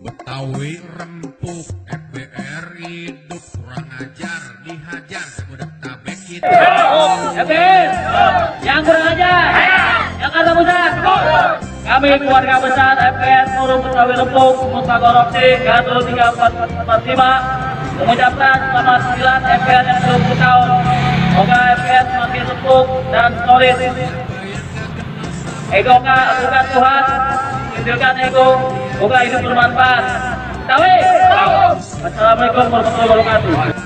Betawi rempuk, FBR hidup kurang ajar, dihajar semudah tabek kita. FBR yang kurang ajar, Jakarta Pusat. Kami keluarga besar FBR Forum Betawi Rempuk Mustagoroksi Gardu 3445 mengucapkan selamat 9 FBR yang 20 tahun. Semoga FBR semakin rempuk dan solid. Ego bukan Tuhan, kecilkan ego, semoga hidup bermanfaat. Tawi. Assalamualaikum warahmatullahi wabarakatuh.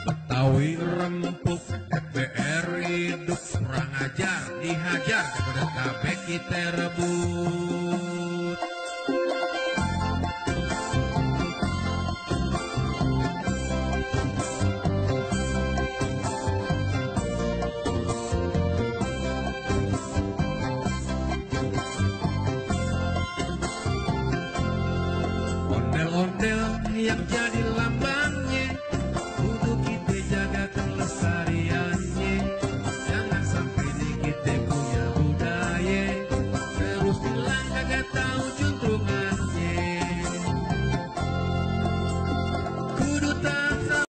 Betawi rempuk, FBR hidup kurang ajar, dihajar kepada tabek kita rebus.